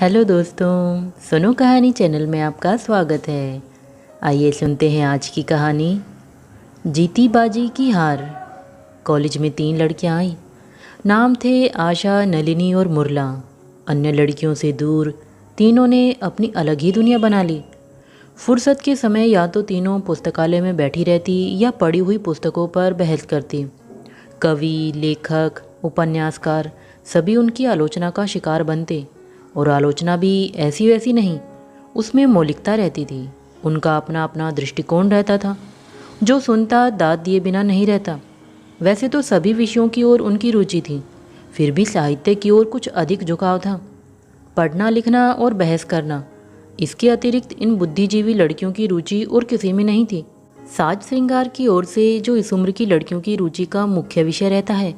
Hello दोस्तों, सुनो कहानी चैनल में आपका स्वागत है। आइए सुनते हैं आज की कहानी, जीती बाजी की हार। कॉलेज में 3 लड़कियां आईं। नाम थे आशा, नलिनी और मुरला। अन्य लड़कियों से दूर तीनों ने अपनी अलग ही दुनिया बना ली। फुर्सत के समय या तो तीनों पुस्तकालय में बैठी रहती या पढ़ी हुई पुस्तकों पर बहस करती। कवि, लेखक, उपन्यासकार सभी उनकी आलोचना का शिकार बनते, और आलोचना भी ऐसी वैसी नहीं, उसमें मौलिकता रहती थी। उनका अपना अपना दृष्टिकोण रहता था, जो सुनता दाद दिए बिना नहीं रहता। वैसे तो सभी विषयों की ओर उनकी रुचि थी, फिर भी साहित्य की ओर कुछ अधिक झुकाव था। पढ़ना, लिखना और बहस करना, इसके अतिरिक्त इन बुद्धिजीवी लड़कियों की रुचि और किसी में नहीं थी। साज श्रृंगार की ओर से जो इस उम्र की लड़कियों की रुचि का मुख्य विषय रहता है,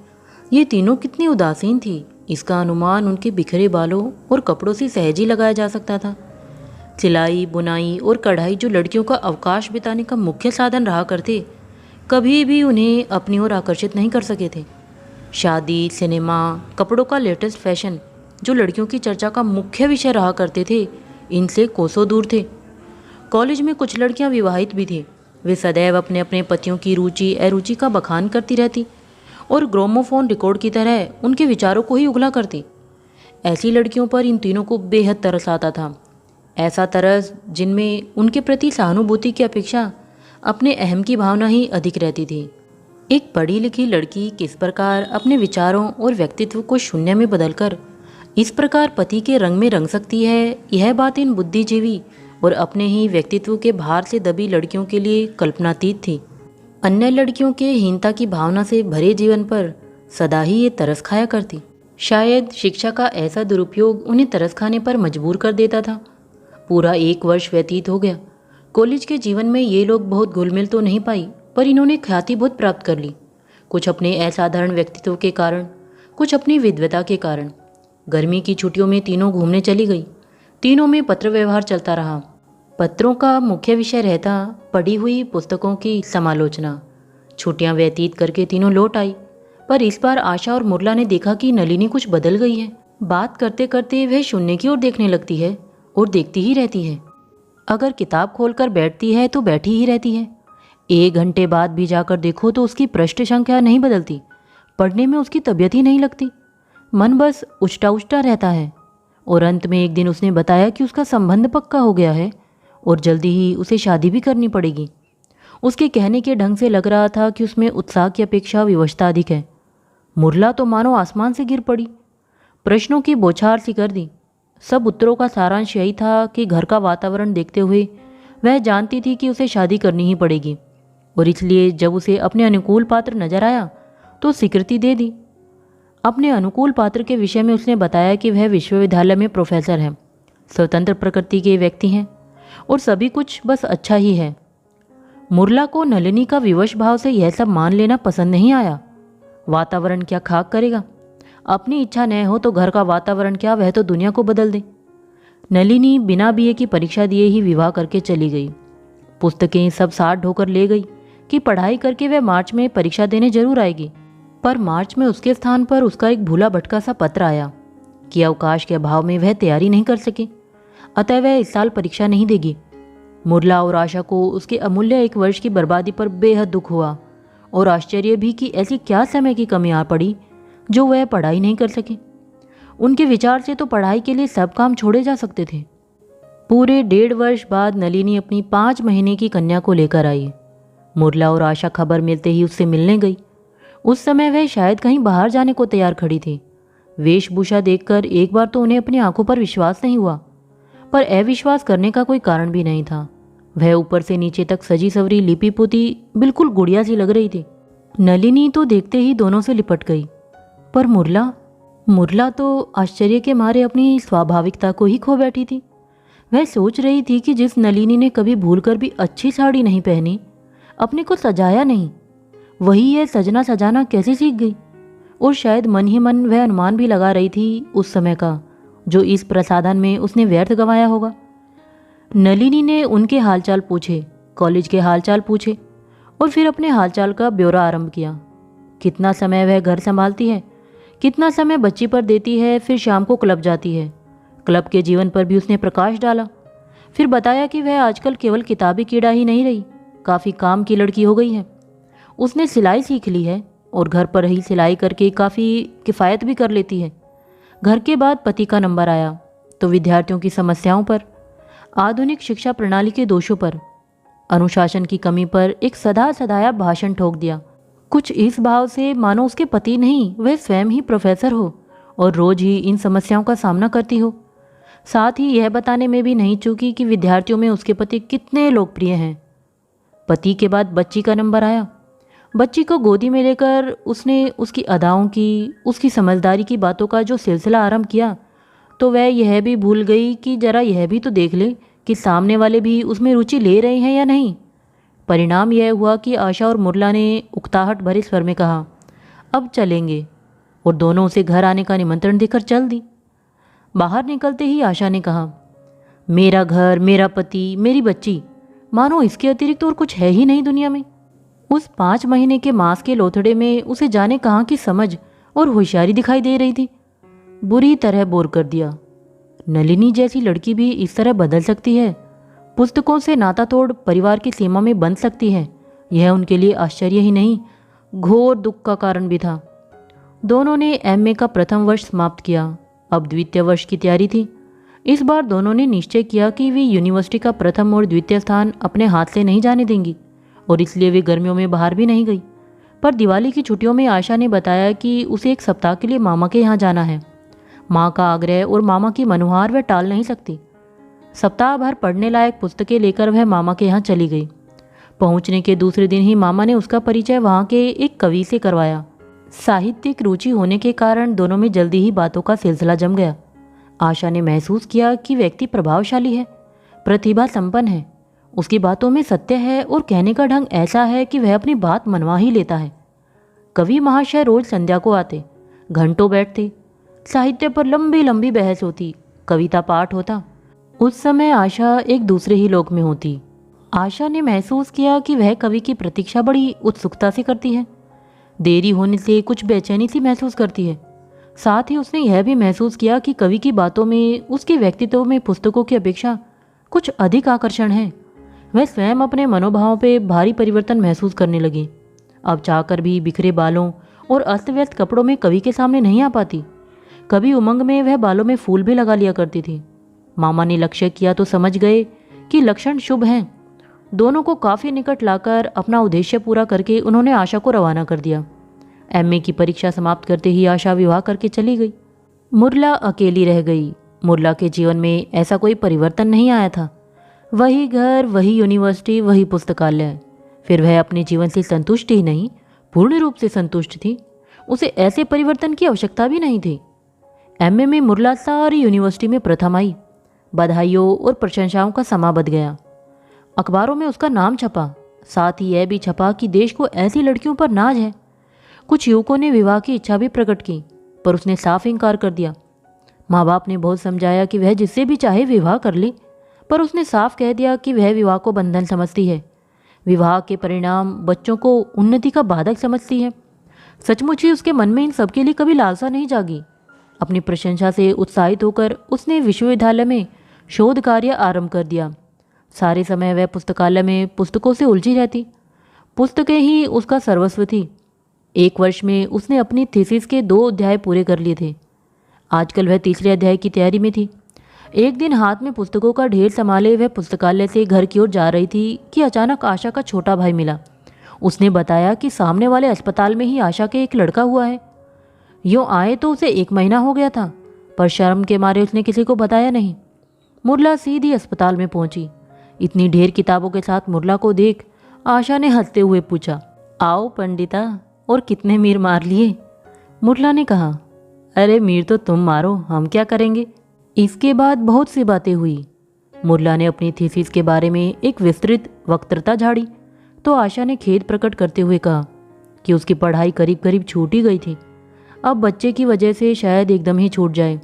ये तीनों कितनी उदासीन थी, इसका अनुमान उनके बिखरे बालों और कपड़ों से सहज ही लगाया जा सकता था। सिलाई, बुनाई और कढ़ाई जो लड़कियों का अवकाश बिताने का मुख्य साधन रहा करते, कभी भी उन्हें अपनी ओर आकर्षित नहीं कर सके थे। शादी, सिनेमा, कपड़ों का लेटेस्ट फैशन जो लड़कियों की चर्चा का मुख्य विषय रहा करते थे, इनसे कोसों दूर थे। कॉलेज में कुछ लड़कियां विवाहित भी थी। वे सदैव अपने अपने पतियों की रुचि अरुचि का बखान करती रहती और ग्रामोफोन रिकॉर्ड की तरह उनके विचारों को ही उगला करती। ऐसी लड़कियों पर इन तीनों को बेहद तरस आता था। ऐसा तरस जिनमें उनके प्रति सहानुभूति की अपेक्षा अपने अहम की भावना ही अधिक रहती थी। एक पढ़ी लिखी लड़की किस प्रकार अपने विचारों और व्यक्तित्व को शून्य में बदलकर इस प्रकार पति के रंग में रंग सकती है, यह बात इन बुद्धिजीवी और अपने ही व्यक्तित्व के भार से दबी लड़कियों के लिए कल्पनातीत थी। अन्य लड़कियों के हीनता की भावना से भरे जीवन पर सदा ही ये तरस खाया करती। शायद शिक्षा का ऐसा दुरुपयोग उन्हें तरस खाने पर मजबूर कर देता था। पूरा 1 वर्ष व्यतीत हो गया। कॉलेज के जीवन में ये लोग बहुत घुल मिल तो नहीं पाई, पर इन्होंने ख्याति बहुत प्राप्त कर ली। कुछ अपने असाधारण व्यक्तित्व के कारण, कुछ अपनी विद्वता के कारण। गर्मी की छुट्टियों में तीनों घूमने चली गई। तीनों में पत्र व्यवहार चलता रहा। पत्रों का मुख्य विषय रहता पढ़ी हुई पुस्तकों की समालोचना। छुट्टियां व्यतीत करके तीनों लौट आई, पर इस बार आशा और मुरला ने देखा कि नलिनी कुछ बदल गई है। बात करते करते वह शून्य की ओर देखने लगती है और देखती ही रहती है। अगर किताब खोलकर बैठती है तो बैठी ही रहती है। 1 घंटे बाद भी जाकर देखो तो उसकी पृष्ठ संख्या नहीं बदलती। पढ़ने में उसकी तबीयत ही नहीं लगती। मन बस उछटा उछटा रहता है। और अंत में एक दिन उसने बताया कि उसका संबंध पक्का हो गया है और जल्दी ही उसे शादी भी करनी पड़ेगी। उसके कहने के ढंग से लग रहा था कि उसमें उत्साह की अपेक्षा विवशता अधिक है। मुरला तो मानो आसमान से गिर पड़ी, प्रश्नों की बौछार सी कर दी। सब उत्तरों का सारांश यही था कि घर का वातावरण देखते हुए वह जानती थी कि उसे शादी करनी ही पड़ेगी, और इसलिए जब उसे अपने अनुकूल पात्र नजर आया तो स्वीकृति दे दी। अपने अनुकूल पात्र के विषय में उसने बताया कि वह विश्वविद्यालय में प्रोफेसर हैं, स्वतंत्र प्रकृति के व्यक्ति हैं और सभी कुछ बस अच्छा ही है। मुरला को नलिनी का विवश भाव से यह सब मान लेना पसंद नहीं आया। वातावरण क्या खाक करेगा, अपनी इच्छा न हो तो घर का वातावरण क्या, वह तो दुनिया को बदल दे। नलिनी बिना बीए की परीक्षा दिए ही विवाह करके चली गई। पुस्तकें सब साथ ढोकर ले गई कि पढ़ाई करके वह मार्च में परीक्षा देने जरूर आएगी। पर मार्च में उसके स्थान पर उसका एक भूला भटका सा पत्र आया कि अवकाश के अभाव में वह तैयारी नहीं कर सके, अतः वह इस साल परीक्षा नहीं देगी। मुरला और आशा को उसके अमूल्य 1 वर्ष की बर्बादी पर बेहद दुख हुआ और आश्चर्य भी कि ऐसी क्या समय की कमी आ पड़ी जो वह पढ़ाई नहीं कर सके। उनके विचार से तो पढ़ाई के लिए सब काम छोड़े जा सकते थे। पूरे 1.5 वर्ष बाद नलिनी अपनी 5 महीने की कन्या को लेकर आई। मुरला और आशा खबर मिलते ही उससे मिलने गई। उस समय वह शायद कहीं बाहर जाने को तैयार खड़ी थी। वेशभूषा देखकर एक बार तो उन्हें अपनी आंखों पर विश्वास नहीं हुआ, पर अविश्वास करने का कोई कारण भी नहीं था। वह ऊपर से नीचे तक सजी सवरी, लिपी पोती, बिल्कुल गुड़िया सी लग रही थी। नलिनी तो देखते ही दोनों से लिपट गई, पर मुरला तो आश्चर्य के मारे अपनी स्वाभाविकता को ही खो बैठी थी। वह सोच रही थी कि जिस नलिनी ने कभी भूलकर भी अच्छी साड़ी नहीं पहनी, अपने को सजाया नहीं, वही यह सजना सजाना कैसे सीख गई। और शायद मन ही मन वह अनुमान भी लगा रही थी उस समय का, जो इस प्रसाधन में उसने व्यर्थ गंवाया होगा। नलिनी ने उनके हालचाल पूछे, कॉलेज के हालचाल पूछे और फिर अपने हालचाल का ब्यौरा आरंभ किया। कितना समय वह घर संभालती है, कितना समय बच्ची पर देती है, फिर शाम को क्लब जाती है, क्लब के जीवन पर भी उसने प्रकाश डाला। फिर बताया कि वह आजकल केवल किताबी कीड़ा ही नहीं रही, काफ़ी काम की लड़की हो गई है। उसने सिलाई सीख ली है और घर पर ही सिलाई करके काफ़ी किफ़ायत भी कर लेती है। घर के बाद पति का नंबर आया तो विद्यार्थियों की समस्याओं पर, आधुनिक शिक्षा प्रणाली के दोषों पर, अनुशासन की कमी पर एक सदा सदाया भाषण ठोक दिया, कुछ इस भाव से मानो उसके पति नहीं वह स्वयं ही प्रोफेसर हो और रोज ही इन समस्याओं का सामना करती हो। साथ ही यह बताने में भी नहीं चूकी कि विद्यार्थियों में उसके पति कितने लोकप्रिय हैं। पति के बाद बच्ची का नंबर आया। बच्ची को गोदी में लेकर उसने उसकी अदाओं की, उसकी समझदारी की बातों का जो सिलसिला आरंभ किया तो वह यह भी भूल गई कि जरा यह भी तो देख ले कि सामने वाले भी उसमें रुचि ले रहे हैं या नहीं। परिणाम यह हुआ कि आशा और मुरला ने उकताहट भरे स्वर में कहा, अब चलेंगे, और दोनों उसे घर आने का निमंत्रण देकर चल दी। बाहर निकलते ही आशा ने कहा, मेरा घर, मेरा पति, मेरी बच्ची, मानो इसके अतिरिक्त और कुछ है ही नहीं दुनिया में। उस 5 महीने के मास के लोथड़े में उसे जाने कहाँ की समझ और होशियारी दिखाई दे रही थी। बुरी तरह बोर कर दिया। नलिनी जैसी लड़की भी इस तरह बदल सकती है, पुस्तकों से नाता तोड़ परिवार की सीमा में बंध सकती है, यह उनके लिए आश्चर्य ही नहीं, घोर दुख का कारण भी था। दोनों ने एमए का प्रथम वर्ष समाप्त किया। अब द्वितीय वर्ष की तैयारी थी। इस बार दोनों ने निश्चय किया कि वे यूनिवर्सिटी का प्रथम और द्वितीय स्थान अपने हाथ से नहीं जाने देंगी, और इसलिए वे गर्मियों में बाहर भी नहीं गई। पर दिवाली की छुट्टियों में आशा ने बताया कि उसे एक सप्ताह के लिए मामा के यहाँ जाना है। माँ का आग्रह और मामा की मनुहार वह टाल नहीं सकती। सप्ताह भर पढ़ने लायक पुस्तकें लेकर वह मामा के यहाँ चली गई। पहुँचने के दूसरे दिन ही मामा ने उसका परिचय वहाँ के एक कवि से करवाया। साहित्यिक रुचि होने के कारण दोनों में जल्दी ही बातों का सिलसिला जम गया। आशा ने महसूस किया कि व्यक्ति प्रभावशाली है, प्रतिभा संपन्न है, उसकी बातों में सत्य है और कहने का ढंग ऐसा है कि वह अपनी बात मनवा ही लेता है। कवि महाशय रोज संध्या को आते, घंटों बैठते, साहित्य पर लंबी लंबी बहस होती, कविता पाठ होता। उस समय आशा एक दूसरे ही लोक में होती। आशा ने महसूस किया कि वह कवि की प्रतीक्षा बड़ी उत्सुकता से करती है, देरी होने से कुछ बेचैनी सी महसूस करती है। साथ ही उसने यह भी महसूस किया कि कवि की बातों में, उसके व्यक्तित्व में पुस्तकों की अपेक्षा कुछ अधिक आकर्षण है। वह स्वयं अपने मनोभावों पे भारी परिवर्तन महसूस करने लगी। अब चाहकर भी बिखरे बालों और अस्त व्यस्त कपड़ों में कवि के सामने नहीं आ पाती। कभी उमंग में वह बालों में फूल भी लगा लिया करती थी। मामा ने लक्ष्य किया तो समझ गए कि लक्षण शुभ हैं। दोनों को काफ़ी निकट लाकर अपना उद्देश्य पूरा करके उन्होंने आशा को रवाना कर दिया। एमए की परीक्षा समाप्त करते ही आशा विवाह करके चली गई। मुरला अकेली रह गई। मुरला के जीवन में ऐसा कोई परिवर्तन नहीं आया था। वही घर, वही यूनिवर्सिटी, वही पुस्तकालय। फिर वह अपने जीवन से संतुष्ट ही नहीं, पूर्ण रूप से संतुष्ट थी। उसे ऐसे परिवर्तन की आवश्यकता भी नहीं थी। एमए में मुरला सारी यूनिवर्सिटी में प्रथम आई। बधाइयों और प्रशंसाओं का समा बध गया। अखबारों में उसका नाम छपा। साथ ही यह भी छपा कि देश को ऐसी लड़कियों पर नाज है। कुछ युवकों ने विवाह की इच्छा भी प्रकट की, पर उसने साफ इनकार कर दिया। माँ बाप ने बहुत समझाया कि वह जिससे भी चाहे विवाह कर ले, पर उसने साफ कह दिया कि वह विवाह को बंधन समझती है, विवाह के परिणाम बच्चों को उन्नति का बाधक समझती है। सचमुच ही उसके मन में इन सबके लिए कभी लालसा नहीं जागी। अपनी प्रशंसा से उत्साहित होकर उसने विश्वविद्यालय में शोध कार्य आरंभ कर दिया। सारे समय वह पुस्तकालय में पुस्तकों से उलझी रहती। पुस्तकें ही उसका सर्वस्व थी। 1 वर्ष में उसने अपनी थीसिस के 2 अध्याय पूरे कर लिए थे। आजकल वह तीसरे अध्याय की तैयारी में थी। एक दिन हाथ में पुस्तकों का ढेर संभाले वह पुस्तकालय से घर की ओर जा रही थी कि अचानक आशा का छोटा भाई मिला। उसने बताया कि सामने वाले अस्पताल में ही आशा के एक लड़का हुआ है। यूँ आए तो उसे 1 महीना हो गया था, पर शर्म के मारे उसने किसी को बताया नहीं। मुरला सीधी अस्पताल में पहुंची। इतनी ढेर किताबों के साथ मुरला को देख आशा ने हंसते हुए पूछा, आओ पंडिता, और कितने मीर मार लिए? मुरला ने कहा, अरे मीर तो तुम मारो, हम क्या करेंगे। इसके बाद बहुत सी बातें हुई। मुरला ने अपनी थीसिस के बारे में एक विस्तृत वक्तृता झाड़ी तो आशा ने खेद प्रकट करते हुए कहा कि उसकी पढ़ाई करीब करीब छूट ही गई थी। अब बच्चे की वजह से शायद एकदम ही छूट जाए।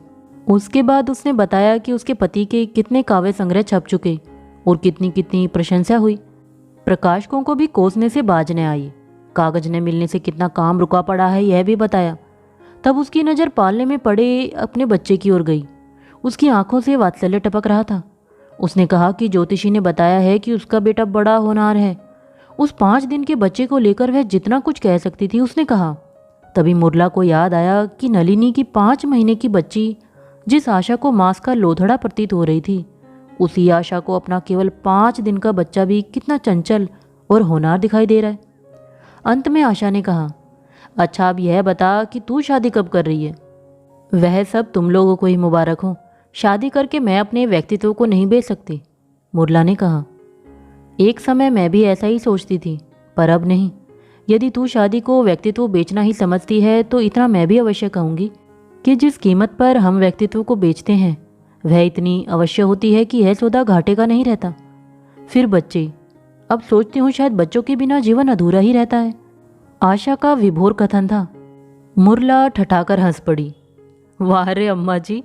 उसके बाद उसने बताया कि उसके पति के कितने काव्य संग्रह छप चुके और कितनी कितनी प्रशंसा हुई। प्रकाशकों को भी कोसने से बाज न आई। कागज न मिलने से कितना काम रुका पड़ा है यह भी बताया। तब उसकी नज़र पालने में पड़े अपने बच्चे की ओर गई। उसकी आंखों से वात्सल्य टपक रहा था। उसने कहा कि ज्योतिषी ने बताया है कि उसका बेटा बड़ा होनहार है। उस 5 दिन के बच्चे को लेकर वह जितना कुछ कह सकती थी उसने कहा। तभी मुरला को याद आया कि नलिनी की 5 महीने की बच्ची, जिस आशा को मांस का लोथड़ा प्रतीत हो रही थी, उसी आशा को अपना केवल 5 दिन का बच्चा भी कितना चंचल और होनहार दिखाई दे रहा है। अंत में आशा ने कहा, अच्छा अब यह बता कि तू शादी कब कर रही है? वह सब तुम लोगों को ही मुबारक हो। शादी करके मैं अपने व्यक्तित्व को नहीं बेच सकती, मुरला ने कहा। एक समय मैं भी ऐसा ही सोचती थी, पर अब नहीं। यदि तू शादी को व्यक्तित्व बेचना ही समझती है तो इतना मैं भी अवश्य कहूँगी कि जिस कीमत पर हम व्यक्तित्व को बेचते हैं वह इतनी अवश्य होती है कि यह सौदा घाटे का नहीं रहता। फिर बच्चे, अब सोचती हूँ शायद बच्चों के बिना जीवन अधूरा ही रहता है। आशा का विभोर कथन था। मुरला ठठाकर हंस पड़ी। वाह रे अम्मा जी,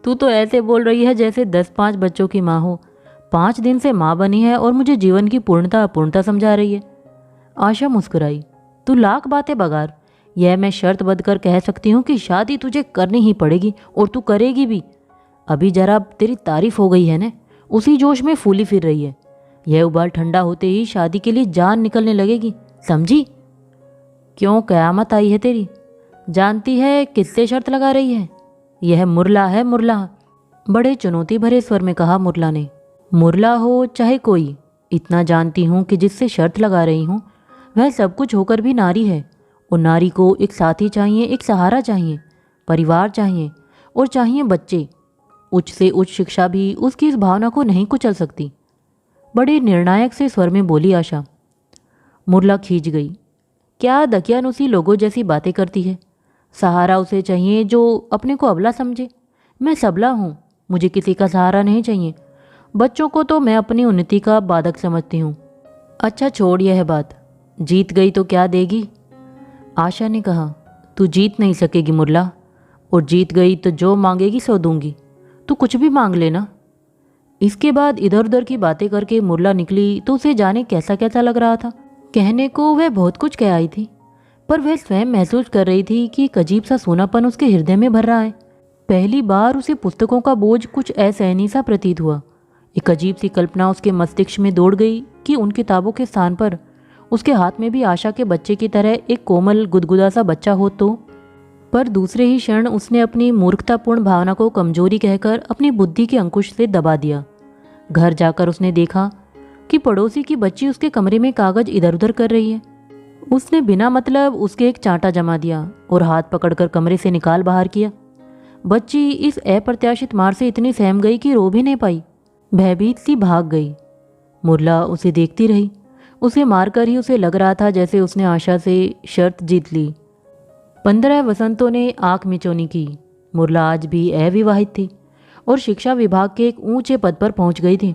तू तो ऐसे बोल रही है जैसे 10-5 बच्चों की माँ हो। 5 दिन से माँ बनी है और मुझे जीवन की पूर्णता अपूर्णता समझा रही है। आशा मुस्कुराई। तू लाख बातें बगार, यह मैं शर्त बंध कर कह सकती हूँ कि शादी तुझे करनी ही पड़ेगी और तू करेगी भी। अभी जरा तेरी तारीफ हो गई है ना, उसी जोश में फूली फिर रही है। यह उबाल ठंडा होते ही शादी के लिए जान निकलने लगेगी, समझी? क्यों, कयामत आई है तेरी? जानती है किससे शर्त लगा रही है? यह मुरला है, मुरला। बड़े चुनौती भरे स्वर में कहा मुरला ने। मुरला हो चाहे कोई, इतना जानती हूँ कि जिससे शर्त लगा रही हूँ वह सब कुछ होकर भी नारी है। और नारी को एक साथी चाहिए, एक सहारा चाहिए, परिवार चाहिए और चाहिए बच्चे। उच्च से उच्च शिक्षा भी उसकी इस भावना को नहीं कुचल सकती, बड़े निर्णायक से स्वर में बोली आशा। मुरला खींच गई। क्या दकियानुसी लोगों जैसी बातें करती है। सहारा उसे चाहिए जो अपने को अबला समझे। मैं सबला हूँ, मुझे किसी का सहारा नहीं चाहिए। बच्चों को तो मैं अपनी उन्नति का बाधक समझती हूँ। अच्छा छोड़ यह बात, जीत गई तो क्या देगी? आशा ने कहा। तू जीत नहीं सकेगी मुरला, और जीत गई तो जो मांगेगी सो दूंगी। तू कुछ भी मांग लेना। इसके बाद इधर उधर की बातें करके मुरला निकली तो उसे जाने कैसा कैसा लग रहा था। कहने को वह बहुत कुछ कह आई थी, पर वह स्वयं महसूस कर रही थी कि एक अजीब सा सोनापन उसके हृदय में भर रहा है। पहली बार उसे पुस्तकों का बोझ कुछ असहनीय सा प्रतीत हुआ। एक अजीब सी कल्पना उसके मस्तिष्क में दौड़ गई कि उन किताबों के स्थान पर उसके हाथ में भी आशा के बच्चे की तरह एक कोमल गुदगुदा सा बच्चा हो तो। पर दूसरे ही क्षण उसने अपनी मूर्खतापूर्ण भावना को कमजोरी कहकर अपनी बुद्धि के अंकुश से दबा दिया। घर जाकर उसने देखा कि पड़ोसी की बच्ची उसके कमरे में कागज इधर उधर कर रही है। उसने बिना मतलब उसके एक चांटा जमा दिया और हाथ पकड़कर कमरे से निकाल बाहर किया। बच्ची इस अप्रत्याशित मार से इतनी सहम गई कि रो भी नहीं पाई, भयभीत सी भाग गई। मुरला उसे देखती रही। उसे मारकर ही उसे लग रहा था जैसे उसने आशा से शर्त जीत ली। 15 वसंतों ने आंख मिचौनी की। मुरला आज भी अविवाहित थी और शिक्षा विभाग के एक ऊंचे पद पर पहुंच गई थी।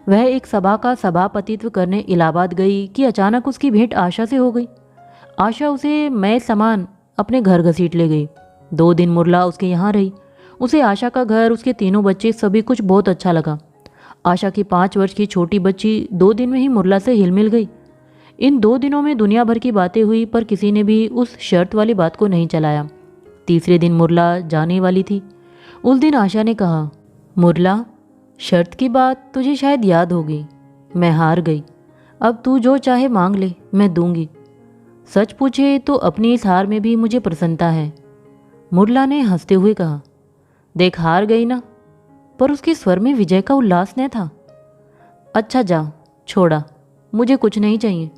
वह एक सभा का सभापतित्व करने इलाहाबाद गई कि अचानक उसकी भेंट आशा से हो गई। आशा उसे मैं समान अपने घर घसीट ले गई। 2 दिन मुरला उसके यहाँ रही। उसे आशा का घर, उसके 3 बच्चे, सभी कुछ बहुत अच्छा लगा। आशा की 5 वर्ष की छोटी बच्ची 2 दिन में ही मुरला से हिल मिल गई। इन 2 दिनों में दुनिया भर की बातें हुई, पर किसी ने भी उस शर्त वाली बात को नहीं चलाया। तीसरे दिन मुरला जाने वाली थी। उस दिन आशा ने कहा, मुरला, शर्त की बात तुझे शायद याद होगी। मैं हार गई। अब तू जो चाहे मांग ले, मैं दूंगी। सच पूछे तो अपनी इस हार में भी मुझे प्रसन्नता है। मुरला ने हंसते हुए कहा। देख, हार गई ना? पर उसके स्वर में विजय का उल्लास न था। अच्छा जा, छोड़ा, मुझे कुछ नहीं चाहिए।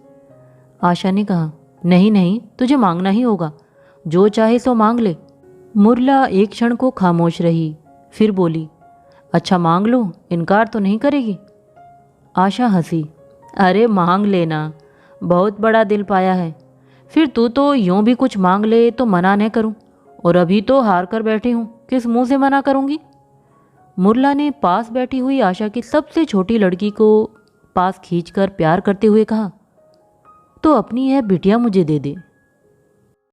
आशा ने कहा। नहीं नहीं, तुझे मांगना ही होगा। जो चाहे सो मांग ले। मुरला एक क्षण को खामोश रही, फिर बोली, अच्छा मांग लो, इनकार तो नहीं करेगी? आशा हंसी। अरे मांग लेना, बहुत बड़ा दिल पाया है। फिर तू तो यूं भी कुछ मांग ले तो मना न करूं, और अभी तो हार कर बैठी हूं, किस मुंह से मना करूंगी? मुरला ने पास बैठी हुई आशा की सबसे छोटी लड़की को पास खींचकर प्यार करते हुए कहा, तो अपनी यह बिटिया मुझे दे दे।